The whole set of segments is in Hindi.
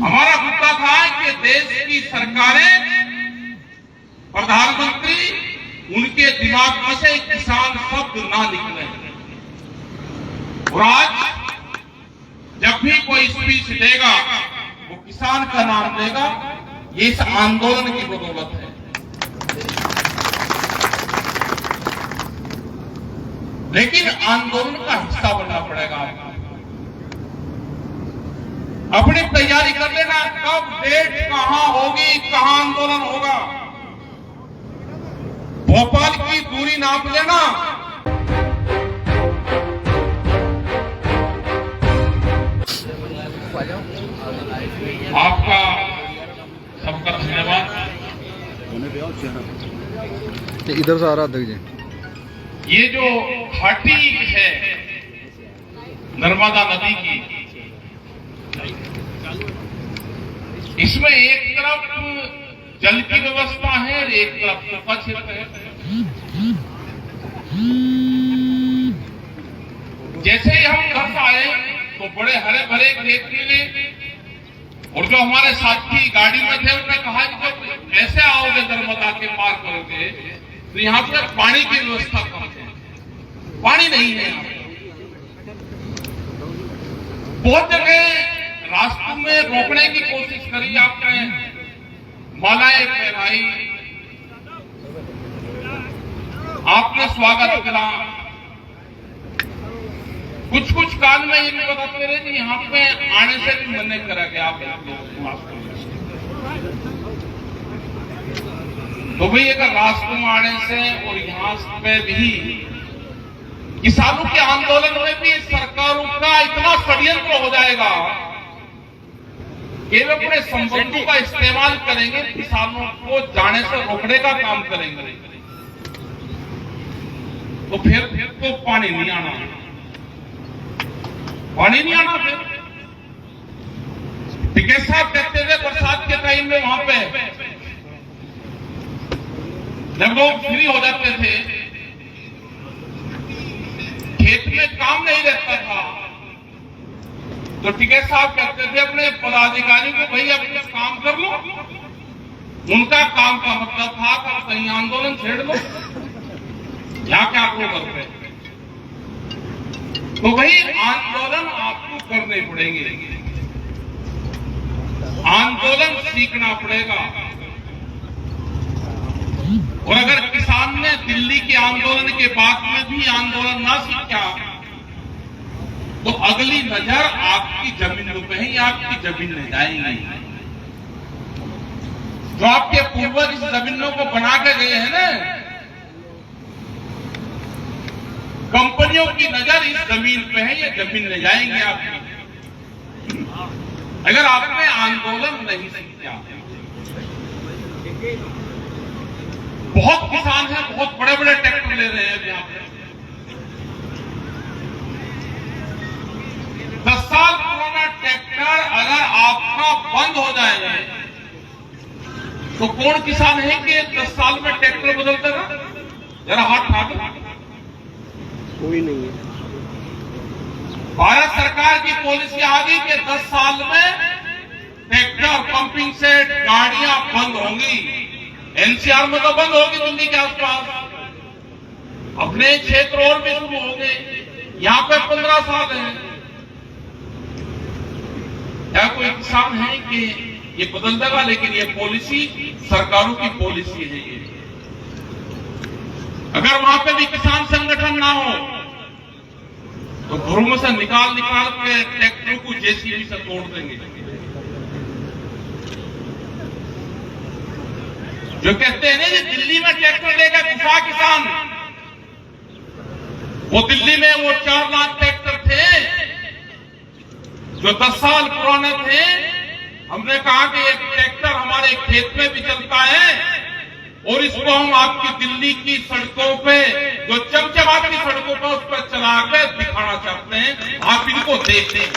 हमारा मुद्दा था कि देश की सरकारें, प्रधानमंत्री, उनके दिमाग में से किसान शब्द ना निकले। और आज जब भी कोई स्पीच देगा वो किसान का नाम देगा। ये इस आंदोलन की बदौलत है। लेकिन आंदोलन का हिस्सा बनना पड़ेगा। अपनी तैयारी कर लेना, कब डेट कहां होगी, कहां आंदोलन होगा। भोपाल की दूरी नाप लेना। आपका सबका धन्यवाद। इधर से आ रहा था जी। ये जो घाटी है नर्मदा नदी की, इसमें एक तरफ जल की व्यवस्था है और एक तरफ सूखा क्षेत्र है। जैसे ही हम घर आए तो बड़े हरे भरे खेत मिले, और जो हमारे साथी गाड़ी में थे उन्होंने कहा कि जब ऐसे आओगे नर्मदा के पार करोगे तो यहाँ पर पानी की व्यवस्था कम है, पानी नहीं है। बहुत जगह रास्तों में रोकने की कोशिश करी आपने, मालाएं फहराई, आपने स्वागत करा। कुछ काल में ये भी बताते रहे कि यहाँ पे आने से भी मन नहीं करा गया। तो भाई अगर रास्तों में आने से और यहाँ पे भी किसानों के आंदोलन में भी सरकारों का इतना षड्यंत्र हो जाएगा कि वे अपने संबंधों का इस्तेमाल करेंगे, किसानों को जाने से रोकने का काम करेंगे, तो फिर तो पानी नहीं आना, पानी नहीं आना। फिर टिकैत साहब कहते थे बरसात के टाइम में वहां पे जब लोग फ्री हो जाते थे, खेत में काम नहीं रहता था, तो टिकैत साहब कहते थे अपने पदाधिकारी को, भाई अपना काम कर लो। उनका काम का मतलब था कि कहीं आंदोलन छेड़ लो, यहाँ क्या आपको करते हैं। तो भाई आंदोलन आपको करने पड़ेंगे, आंदोलन सीखना पड़ेगा। और अगर किसान ने दिल्ली के आंदोलन के बाद में भी आंदोलन ना सीखा तो अगली नजर आपकी जमीनों पे ही, आपकी जमीन ले जाएंगी। जो आपके पूर्वज इस जमीनों को बना के गए हैं ना, कंपनियों की नजर इस जमीन पे है, ये जमीन ले जाएंगे आपकी, अगर आपने आंदोलन नहीं सीखा। बहुत किसान हैं, बहुत बड़े बड़े ट्रैक्टर ले रहे हैं यहाँ पे। 10 साल पुराना ट्रैक्टर अगर आपका बंद हो जाए तो कौन किसान है कि 10 साल में ट्रैक्टर बदल देगा? जरा हाथ उठा दो। कोई नहीं है। भारत सरकार की पॉलिसी आ गई कि 10 साल में ट्रैक्टर, पंपिंग सेट, गाड़ियां बंद होंगी। एनसीआर में तो बंद होगी दिल्ली के आसपास, अपने क्षेत्र और भी शुरू होंगे। यहाँ पे 15 साल है। क्या कोई किसान है कि ये बदल देगा? लेकिन ये पॉलिसी सरकारों की पॉलिसी है। ये अगर वहां पे भी किसान संगठन ना हो तो घरों में से निकाल के ट्रैक्टरों को जेसीबी से तोड़ देंगे। जो कहते हैं ना कि दिल्ली में ट्रैक्टर लेकर घुसा किसान, वो दिल्ली में वो 4 लाख ट्रैक्टर थे जो 10 साल पुराने थे। हमने कहा कि एक ट्रैक्टर हमारे खेत में भी चलता है और इसको हम आपकी दिल्ली की सड़कों पे, जो चमचमाती सड़कों पर, उस पर चला कर दिखाना चाहते हैं, आप इनको देख लें।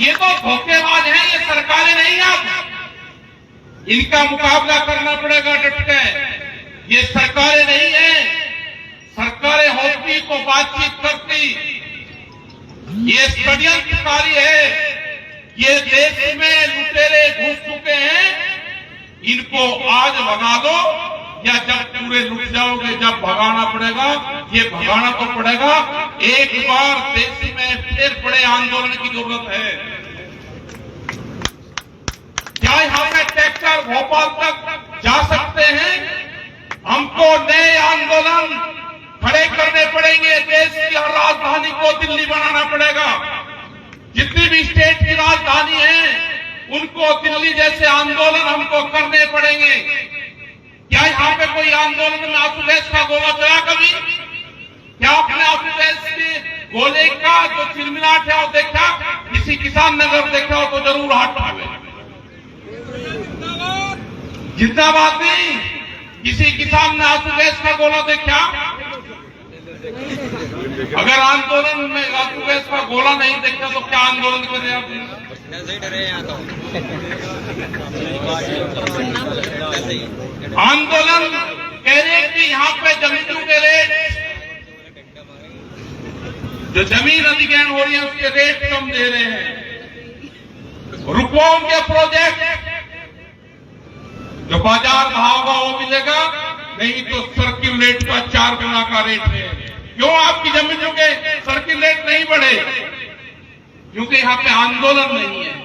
ये तो धोखेबाज हैं, ये सरकारें नहीं। आप इनका मुकाबला करना पड़ेगा डट के। ये सरकारें नहीं है, सरकारें होती तो बातचीत करती। ये षड्यंत्रकारी है, ये देश में लुटेरे घुस चुके हैं, इनको आज भगा दो या जब पूरे लुट जाओगे जब भगाना पड़ेगा, ये भगाना तो पड़ेगा। एक बार देश में फिर बड़े आंदोलन की जरूरत है। क्या यहाँ पे ट्रैक्टर भोपाल तक जा सकते हैं? हमको नए आंदोलन खड़े करने पड़ेंगे। देश की हर राजधानी को दिल्ली बनाना पड़ेगा। जितनी भी स्टेट की राजधानी है उनको दिल्ली जैसे आंदोलन हमको करने पड़ेंगे। क्या यहाँ पे कोई आंदोलन में आंसू गैस का गोला चला कभी? क्या आपने आंसू गैस के गोले का जो चिलमिलाट है वो देखा? किसी किसान ने अगर देखा हो तो जरूर हाथ उठावे। जिंदाबाद नहीं। किसी किसान ने आंसू गैस का गोला देखा? अगर आंदोलन में आंसू गैस का गोला नहीं देखा तो क्या आंदोलन करे आप? आंदोलन कह रहे हैं कि यहाँ पे जमीनों के रेट, जो जमीन अधिग्रहण हो रही है उसके रेट कम दे रहे हैं। रुपयों के प्रोजेक्ट जो बाजार भाव का वो मिलेगा, नहीं तो सर्किल रेट का 4 गुना का रेट है। क्यों आपकी जमीनों के सर्किल रेट नहीं बढ़े? क्योंकि यहाँ पे आंदोलन नहीं है।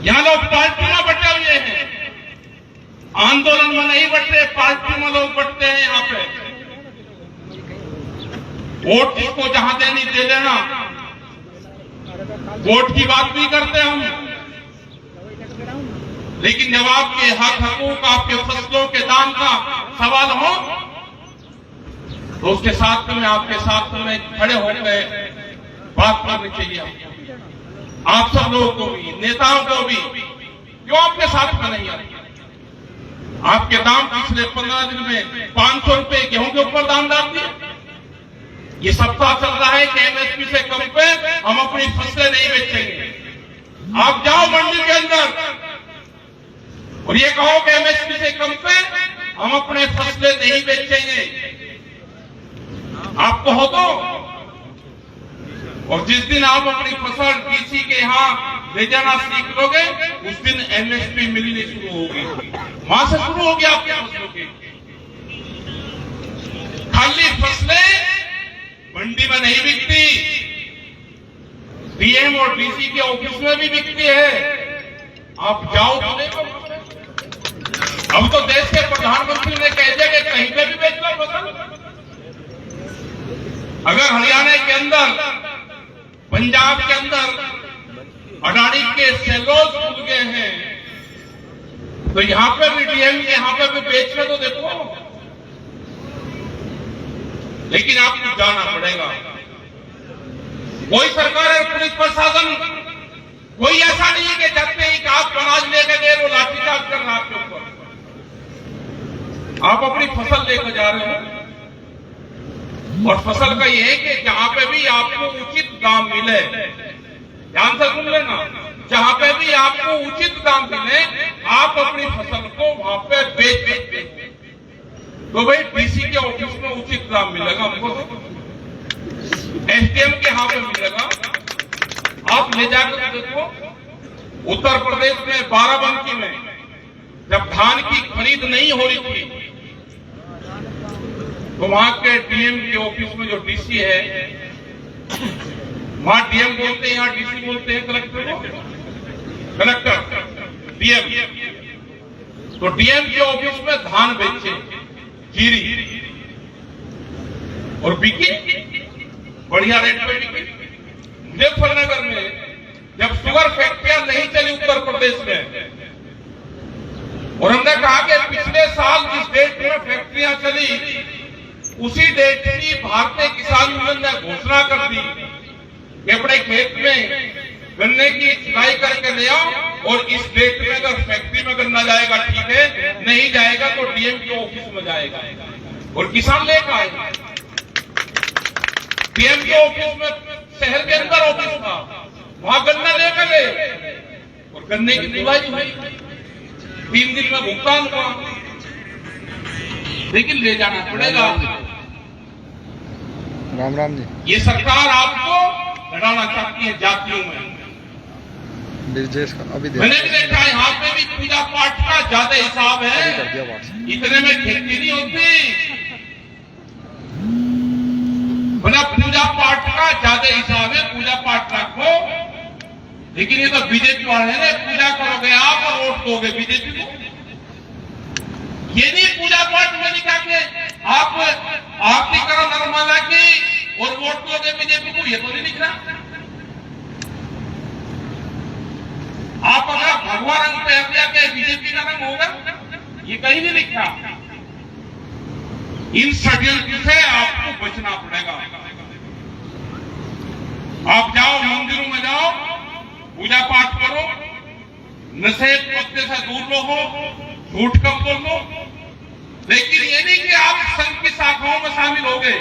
यहाँ लोग पार्टी में बटे हुए हैं, आंदोलन में नहीं बटते, पार्टी में लोग बटते हैं। यहाँ पे वोट किसको जहां देनी दे देना, वोट की बात नहीं करते हम, लेकिन जब आपके हक हकूक, आपके फसलों के दाम का सवाल हो तो उसके साथ में आपके साथ में खड़े होकर बात करनी चाहिए। आप सब लोगों को भी, नेताओं को भी, क्यों आपके साथ में नहीं आते? आपके दाम पिछले 15 दिन में 500 रुपए गेहूं के ऊपर दाम डाल दिए। ये सप्ताह चल रहा है कि एमएसपी से कम पे हम अपनी फसलें नहीं बेचेंगे। आप जाओ मंडी के अंदर और ये कहो कि एमएसपी से कम पे हम अपने फसलें नहीं बेचेंगे। आपको हो तो, और जिस दिन आप अपनी फसल डीसी के यहाँ ले जाना सीख लोगे उस दिन एमएसपी मिलनी शुरू होगी। वहां से शुरू होगी आपके फसलों की। खाली फसलें मंडी में नहीं बिकती, डीएम और डीसी के ऑफिस में भी बिकती है। आप जाओ तो देखो। अब तो देश के प्रधानमंत्री ने कह दिया कि कहीं पे भी बेच लो फसल। अगर हरियाणा के अंदर, पंजाब के अंदर अडानी के सेलोज खुल गए हैं तो यहां पे भी डीएम यहां पे भी बेचने तो देखो। लेकिन आपको जाना पड़ेगा। कोई सरकार और पुलिस प्रशासन कोई ऐसा नहीं है कि जबते ही आप अनाज लेकर गए वो लाठीचार्ज कर रहा है आपके ऊपर। आप अपनी फसल लेकर जा रहे हो और फसल का ये है कि जहां पे भी आपको उचित दाम मिले, ध्यान से सुन लेना, जहां पे भी आपको उचित दाम मिले आप अपनी फसल को वहां पे बेच तो भाई डीसी के ऑफिस में उचित दाम मिलेगा, हमको एसडीएम के यहाँ पे मिलेगा। आप ले जाकर देखो, उत्तर प्रदेश में बाराबंकी में जब धान की खरीद नहीं हो रही थी तो वहां के डीएम के ऑफिस में जो डीसी है, वहां डीएम बोलते हैं, यहाँ डीसी बोलते हैं कलेक्टर को, कलेक्टर डीएम। तो डीएम के ऑफिस में धान बेचे, जीरी, और बिकी बढ़िया रेट पे बिकी। मुजफ्फरनगर में जब शुगर फैक्ट्रियां नहीं चली उत्तर प्रदेश में, और हमने कहा कि पिछले साल जिस डेट में फैक्ट्रियां चली उसी डेट की भारतीय किसान यूनियन ने घोषणा कर दी कि अपने खेत में गन्ने की छुड़ाई करके ले आओ, और इस डेट में अगर फैक्ट्री में गन्ना जाएगा ठीक है, नहीं जाएगा तो डीएम के ऑफिस में जाएगा, और किसान लेकर आएगा। डीएम के ऑफिस में शहर के अंदर ऑफिस था, वहां गन्ना लेकर गए और गन्ने की ढुलाई हुई, 3 दिन में भुगतान हुआ, लेकिन ले जाना पड़ेगा। राम राम जी। ये सरकार आपको लड़ाना चाहती है जातियों में। ब्रिजेश का अभी दे मैंने भी देखा यहाँ पे भी पूजा पाठ का ज्यादा हिसाब अभी कर है, दिया व्हाट्सएप। इतने में खेती नहीं होती। बोला पूजा पाठ का ज्यादा हिसाब है, पूजा पाठ रखो, लेकिन ये तो बीजेपी वाले हैं, पूजा करोगे आप और वोट दोगे बीजेपी को। ये नहीं पूजा पाठ में लिखा के आप आरती करो नर्मदा की और वोट दोगे बीजेपी को, ये तो नहीं लिख रहा। आप अगर भगवा रंग पहन लिया के बीजेपी का रंग होगा, ये कहीं नहीं लिखा। इन षड्यंत्र से आपको बचना पड़ेगा। आप जाओ मंदिरों में जाओ, पूजा पाठ करो, नशे पत्ते से दूर रहो, झूठ कम बोलो, लेकिन ये नहीं कि आप संघ की शाखाओं में शामिल हो गए।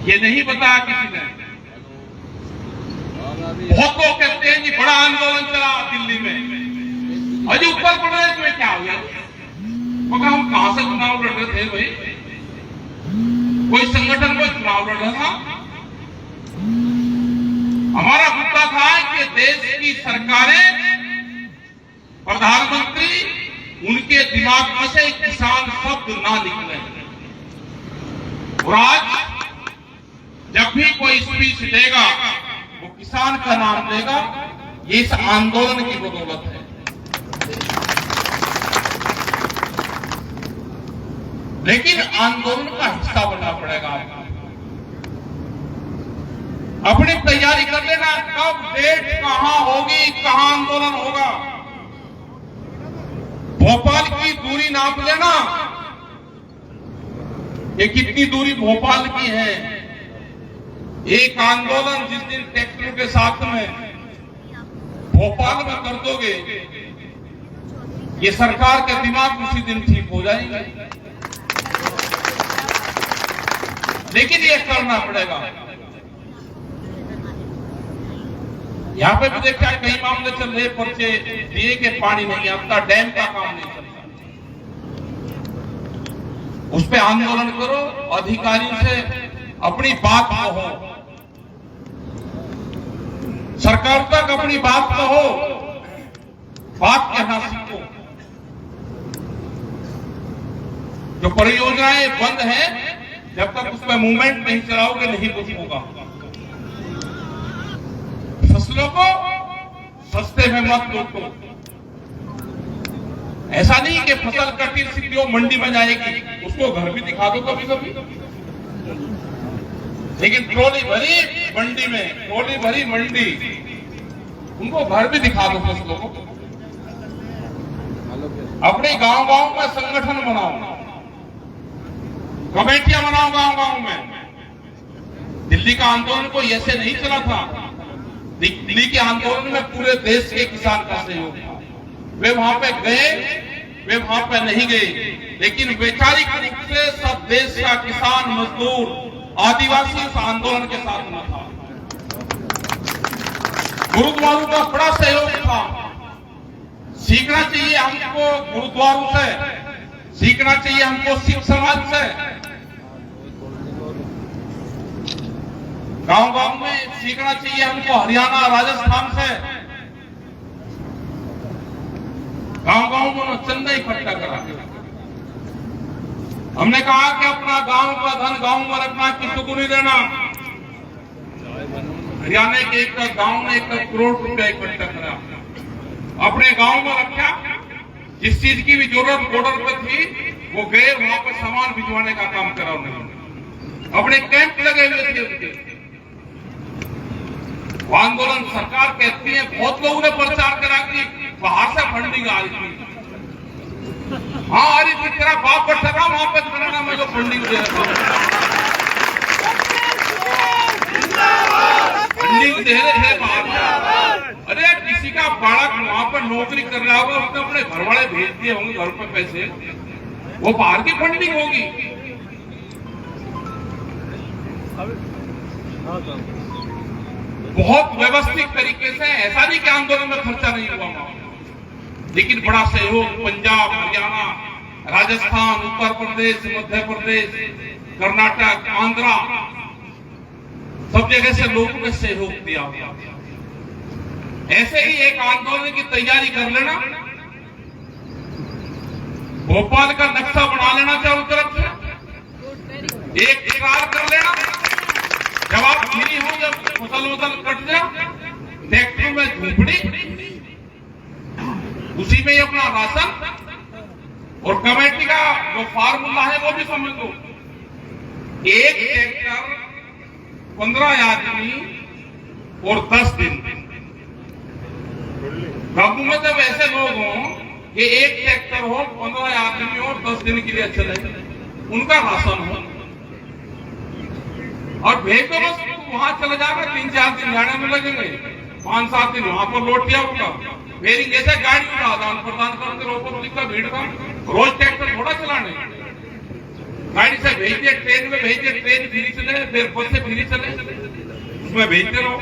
ये नहीं बताया किसी ने। बहुत लोग कहते हैं कि बड़ा आंदोलन चला दिल्ली में, अजी उत्तर प्रदेश में क्या हुआ? मगर हम कहां से चुनाव लड़ रहे थे भाई? कोई संगठन कोई चुनाव लड़ रहा था? हमारा मुद्दा था कि देश की सरकारें, प्रधानमंत्री, उनके दिमाग में से किसान शब्द ना निकले। और आज जब भी कोई स्पीच देगा वो किसान का नाम देगा, ये इस आंदोलन की बदौलत है। लेकिन आंदोलन का हिस्सा बनना पड़ेगा। अपनी तैयारी कर लेना, कब डेट कहां होगी, कहां आंदोलन होगा। भोपाल की दूरी नाप लेना, ये कितनी दूरी भोपाल की है। एक आंदोलन जिस दिन ट्रैक्टरों के साथ में भोपाल में कर दोगे, ये सरकार के दिमाग उसी दिन ठीक हो जाएंगे। लेकिन ये करना पड़ेगा। यहां पे भी देखा है कई मामले चल रहे, पर्चे दिए के पानी नहीं आता, डैम का काम नहीं चलता। उस पे आंदोलन करो, अधिकारी से अपनी बात कहो, सरकार तक अपनी बात कहो, बात कहना सीखो। जो परियोजनाएं बंद हैं, जब तक उस पर मूवमेंट नहीं चलाओगे नहीं कुछ होगा। फसलों को सस्ते में मत लूटो। ऐसा नहीं कि फसल कटी सीधी वो मंडी में जाएगी, उसको घर भी दिखा दो कभी कभी। लेकिन ट्रॉली भरी मंडी में, ट्रॉली भरी मंडी, उनको घर भी दिखा दो फसलों को। अपने गांव गांव में संगठन बनाओ, कमेटियां बनाओ गांव गांव में। दिल्ली का आंदोलन कोई ऐसे नहीं चला था। दिल्ली के आंदोलन में पूरे देश के किसान का सहयोग था। वे वहां पे गए, वे वहां पे नहीं गए, लेकिन वैचारिक रूप से सब देश का किसान, मजदूर, आदिवासी उस आंदोलन के साथ में था। गुरुद्वारों का बड़ा सहयोग था। सीखना चाहिए हमको गुरुद्वारों से, सीखना चाहिए हमको सिख समाज से। गांव गांव में सीखना चाहिए हमको हरियाणा, राजस्थान से। गांव गांव में चंदा इकट्ठा करा। हमने कहा कि अपना गांव का धन गांव में रखना, किसी को नहीं देना। हरियाणा के एक गांव ने 1 करोड़ रुपया इकट्ठा करा, अपने गांव में रखा। जिस चीज की भी जरूरत बॉर्डर पर थी, वो गए वहां पर सामान भिजवाने का काम करा उन्होंने। अपने कैंप लगे हुए थे उसके। वो आंदोलन सरकार कहती है, बहुत लोगों ने प्रचार करा कि बाहर से फंडिंग आ रही थी। हाँ आ रही थी, तेरा बाप बैठा था वहां पर कराना, मैं जो फंडिंग दे रहा फंडिंग दे रहे थे बाहर। अरे किसी का बालक वहां पर नौकरी कर रहा होगा, उसने अपने घर वाले भेज दिए होंगे घर पर पैसे, वो बाहर की फंडिंग होगी। बहुत व्यवस्थित तरीके से, ऐसा नहीं कि आंदोलन में खर्चा नहीं हुआ, लेकिन बड़ा सहयोग पंजाब, हरियाणा, राजस्थान, उत्तर प्रदेश, मध्य प्रदेश, कर्नाटक, आंध्रा, सब जगह से लोगों ने सहयोग दिया। ऐसे ही एक आंदोलन की तैयारी कर लेना, भोपाल का नक्शा बना लेना चारों तरफ से, एक इकरार कर लेना, जब आप फ्री हो, जब फसल कट जा, ट्रैक्टर में झोपड़ी, उसी में ही अपना राशन, और कमेटी का जो फार्मूला है वो भी समझ लो। एक ट्रैक्टर, 15 आदमी और 10 दिन। काबू में जब ऐसे लोग हों कि एक ट्रैक्टर हो, 15 आदमी और 10 दिन के लिए चले, उनका राशन हो, और भेज दो बस, वहां चला जाएगा, 3-4 दिन जाने में लगेंगे, 5-7 दिन वहां पर लौट गया होगा। मेरी जैसे गाड़ी का आदान प्रदान करते रहो, पब्लिक का भीड़ का, रोज ट्रैक्टर थोड़ा चलाने, गाड़ी से भेजिए, ट्रेन में भेजिए, ट्रेन फ्री चले, फिर बस से फ्री चले, उसमें भेजते रहो।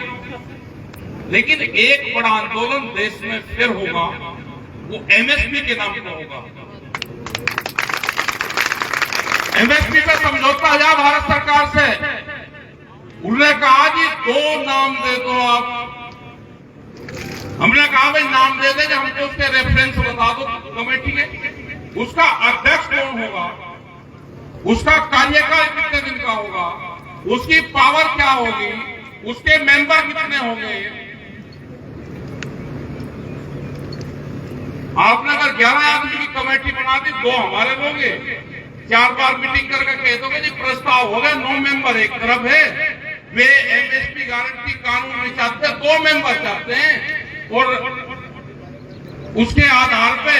लेकिन एक बड़ा आंदोलन देश में फिर होगा, वो एमएसपी के नाम पर होगा। एमएसपी का समझौता हुआ भारत सरकार से, उन्होंने कहा जी 2 नाम दे दो आप। हमने कहा भाई नाम दे देंगे, हमको उसके रेफरेंस बता दो कमेटी के, उसका अध्यक्ष कौन होगा, उसका कार्यकाल कितने दिन का होगा, उसकी पावर क्या होगी, उसके मेंबर कितने होंगे। आपने अगर 11 आदमी की कमेटी बना दी, 2 हमारे होंगे, 4 बार मीटिंग करके कह दोगे जी प्रस्ताव हो गया, 9 मेंबर एक तरफ है, वे एमएसपी गारंटी कानून नहीं चाहते, 2 मेंबर चाहते हैं, और उसके आधार पे,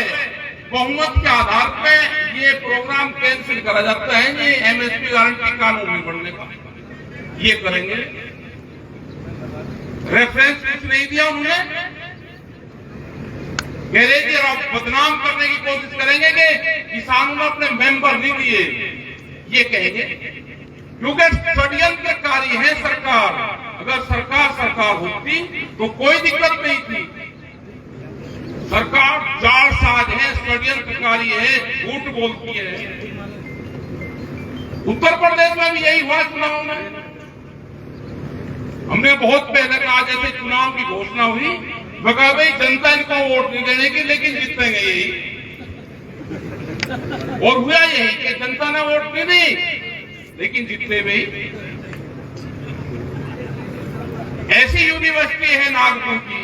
बहुमत के आधार पे ये प्रोग्राम कैंसिल करा जाता है। ये एमएसपी गारंटी कानून नहीं बनने का, ये करेंगे। रेफरेंस कुछ नहीं दिया उन्होंने, कह रहे कि आप बदनाम करने की कोशिश करेंगे कि किसानों ने अपने मेंबर नहीं दिए, ये कहेंगे, क्योंकि षड्यंत्रकारी है सरकार। अगर सरकार होती तो कोई दिक्कत नहीं थी। सरकार जालसाज है, षड्यंत्रकारी है, झूठ बोलती है। उत्तर प्रदेश में भी यही हुआ चुनाव में। हमने बहुत पहले कहा, जैसे चुनाव की घोषणा हुई, मैं कहा भाई जनता इनको वोट नहीं देने की, लेकिन जीतेंगे यही, और हुआ यही कि जनता ने वोट नहीं दी, लेकिन जीते भी। ऐसी यूनिवर्सिटी है नागपुर की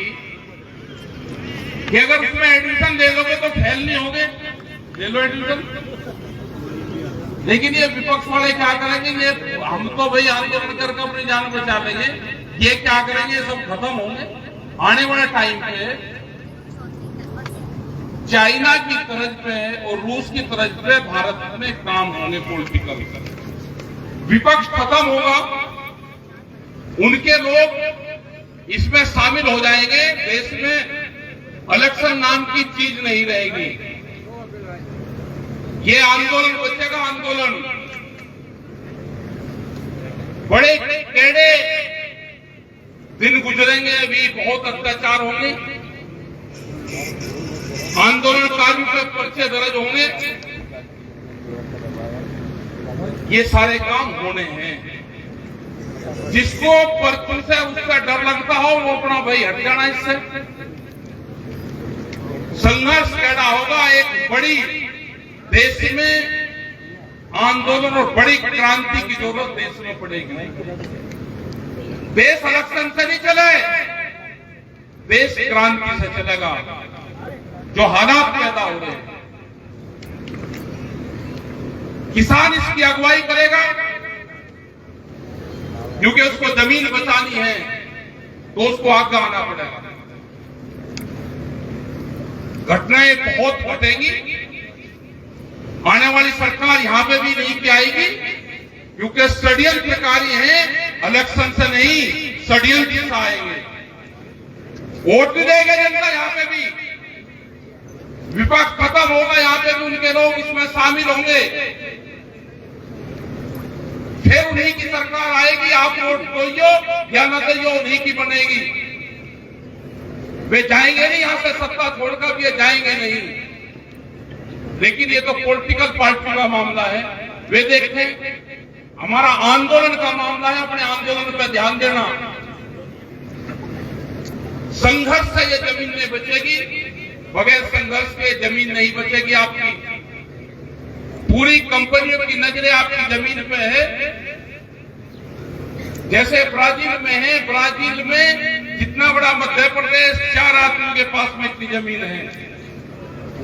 कि अगर उसमें एडमिशन ले लोगे तो फेल नहीं होगे, ले लो एडमिशन। लेकिन ये विपक्ष वाले क्या करेंगे, ये हम तो भाई आंदोलन करके अपनी जान बचा लेंगे, ये क्या करेंगे, सब खत्म होंगे। आने वाले टाइम पे चाइना की तर्ज पे और रूस की तर्ज पे भारत में काम होंगे पॉलिटिकल। विपक्ष खत्म होगा, उनके लोग इसमें शामिल हो जाएंगे, देश में इलेक्शन नाम की चीज नहीं रहेगी। ये आंदोलन बचेगा, आंदोलन। बड़े टेढ़े दिन गुजरेंगे, अभी बहुत अत्याचार होंगे, आंदोलनकारियों पे पर्चे दर्ज होंगे, ये सारे काम होने हैं। जिसको पर्चों से उसका डर लगता हो, वो अपना भाई हट जाना इससे। संघर्ष कैसा होगा, एक बड़ी देश में आंदोलन और बड़ी क्रांति की जरूरत देश में पड़ेगी। देश इलेक्शन से नहीं चले, देश क्रांति से चलेगा। जो हालात पैदा हो रहे हैं, किसान इसकी अगुवाई करेगा, क्योंकि उसको जमीन बचानी है तो उसको आगे आना पड़ेगा। घटनाएं बहुत घटेंगी, आने वाली सरकार यहां पे भी नहीं की आएगी, क्योंकि षड्यंत्रकारी हैं, इलेक्शन से नहीं षड्यंत्र से आएंगे। वोट भी देंगे जनता, यहां पे भी विपक्ष खत्म होगा, यहां पे भी उनके लोग इसमें शामिल होंगे, फिर उन्हीं की सरकार आएगी। आप वोट दो या न दो, उन्हीं की बनेगी। वे जाएंगे नहीं यहां से, सत्ता छोड़कर भी जाएंगे नहीं। लेकिन ये तो पॉलिटिकल पार्टी का मामला है, वे देखें। हमारा आंदोलन का मामला है, अपने आंदोलन पर ध्यान देना। संघर्ष से ये जमीन नहीं बचेगी, बगैर संघर्ष के जमीन नहीं बचेगी आपकी। पूरी कंपनियों की नजरें आपकी जमीन पे है। जैसे ब्राजील में है, ब्राजील में जितना बड़ा मध्य प्रदेश, 4 आदमियों के पास में इतनी जमीन है।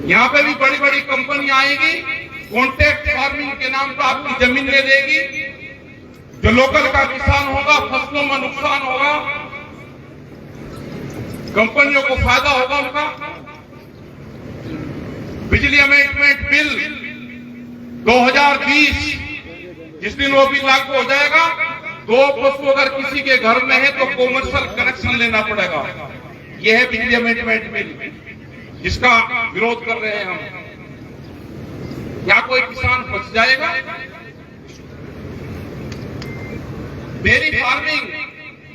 यहाँ पे भी बड़ी बड़ी कंपनियां आएगी, कॉन्ट्रैक्ट फार्मिंग के नाम पर आपकी जमीन ले लेगी। जो लोकल का किसान होगा, फसलों में नुकसान होगा, कंपनियों को फायदा होगा उनका। बिजली अमेंडमेंट बिल 2020 जिस दिन वो बिल लागू हो जाएगा, 2 पशु अगर किसी के घर में है तो कॉमर्शियल कनेक्शन लेना पड़ेगा। यह है बिजली अमेंडमेंट बिल, जिसका विरोध कर रहे हैं हम। क्या कोई किसान बच जाएगा? डेयरी फार्मिंग,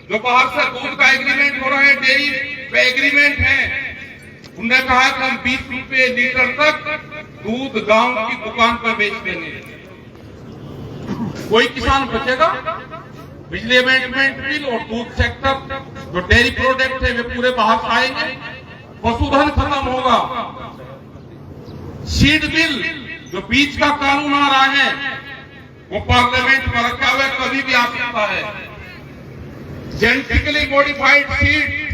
जो बाहर से दूध का एग्रीमेंट हो रहा है, डेयरी पे एग्रीमेंट है, उन्होंने कहा कि हम 20 रुपए लीटर तक दूध गांव की दुकान पर बेच देंगे। कोई किसान बचेगा? बिजली अमेंडमेंट बिल और दूध सेक्टर, जो डेयरी प्रोडक्ट है, वे पूरे बाहर से आएंगे। पशुधन खत्म होगा। सीड बिल, जो बीज का कानून आ रहा है, वो पार्लियामेंट में रखा हुआ है, कभी भी आ सकता है। Genetically modified seed,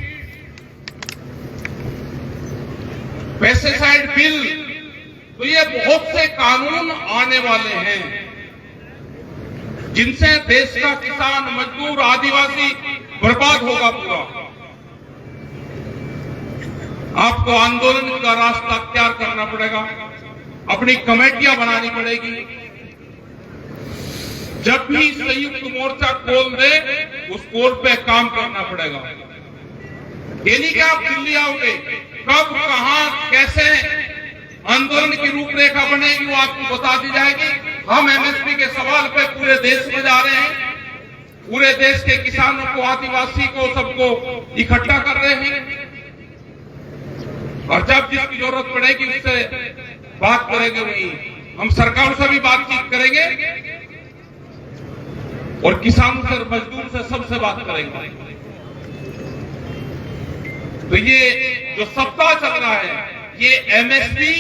pesticide bill, तो ये बहुत से कानून आने वाले हैं जिनसे देश का किसान, मजदूर, आदिवासी बर्बाद होगा पूरा। आपको आंदोलन का रास्ता अख्तियार करना पड़ेगा, अपनी कमेटियां बनानी पड़ेगी। जब भी संयुक्त मोर्चा खोल दे, उस कोल पे काम करना पड़ेगा। ये नहीं कि आप दिल्ली आओगे, कब, कहां, कैसे आंदोलन की रूपरेखा बनेगी वो आपको बता दी जाएगी। हम एमएसपी के सवाल पे पूरे देश में जा रहे हैं, पूरे देश के किसानों को, आदिवासी को, सबको इकट्ठा कर रहे हैं। और जब जिसकी जरूरत पड़ेगी उससे बात करेंगे। वहीं हम सरकार से भी बातचीत करेंगे और किसानों से, मजदूर से, सबसे बात करेंगे। तो ये जो सप्ताह चल रहा है, ये एमएसपी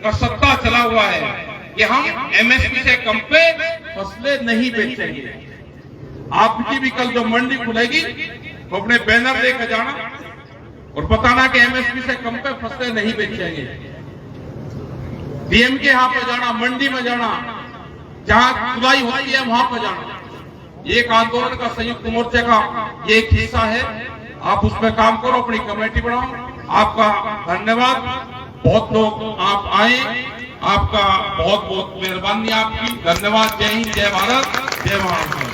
का सप्ताह चला हुआ है। कि हम एमएसपी से कम पे फसलें नहीं बेचेंगे। आपकी भी कल जो मंडी खुलेगी तो अपने बैनर लेकर जाना और बताना कि एमएसपी से कम पे फसलें नहीं बेचेंगे। डीएम के यहां पे जाना, मंडी में जाना, जहां खुदाई होती है वहां पर जाना। एक आंदोलन का, संयुक्त मोर्चे का ये एक हिस्सा है। आप उसमें काम करो, अपनी कमेटी बनाओ। आपका धन्यवाद। बहुत लोग आप आए, आपका बहुत बहुत मेहरबानी आपकी। धन्यवाद। जय हिंद, जय भारत, जय महाराष्ट्र।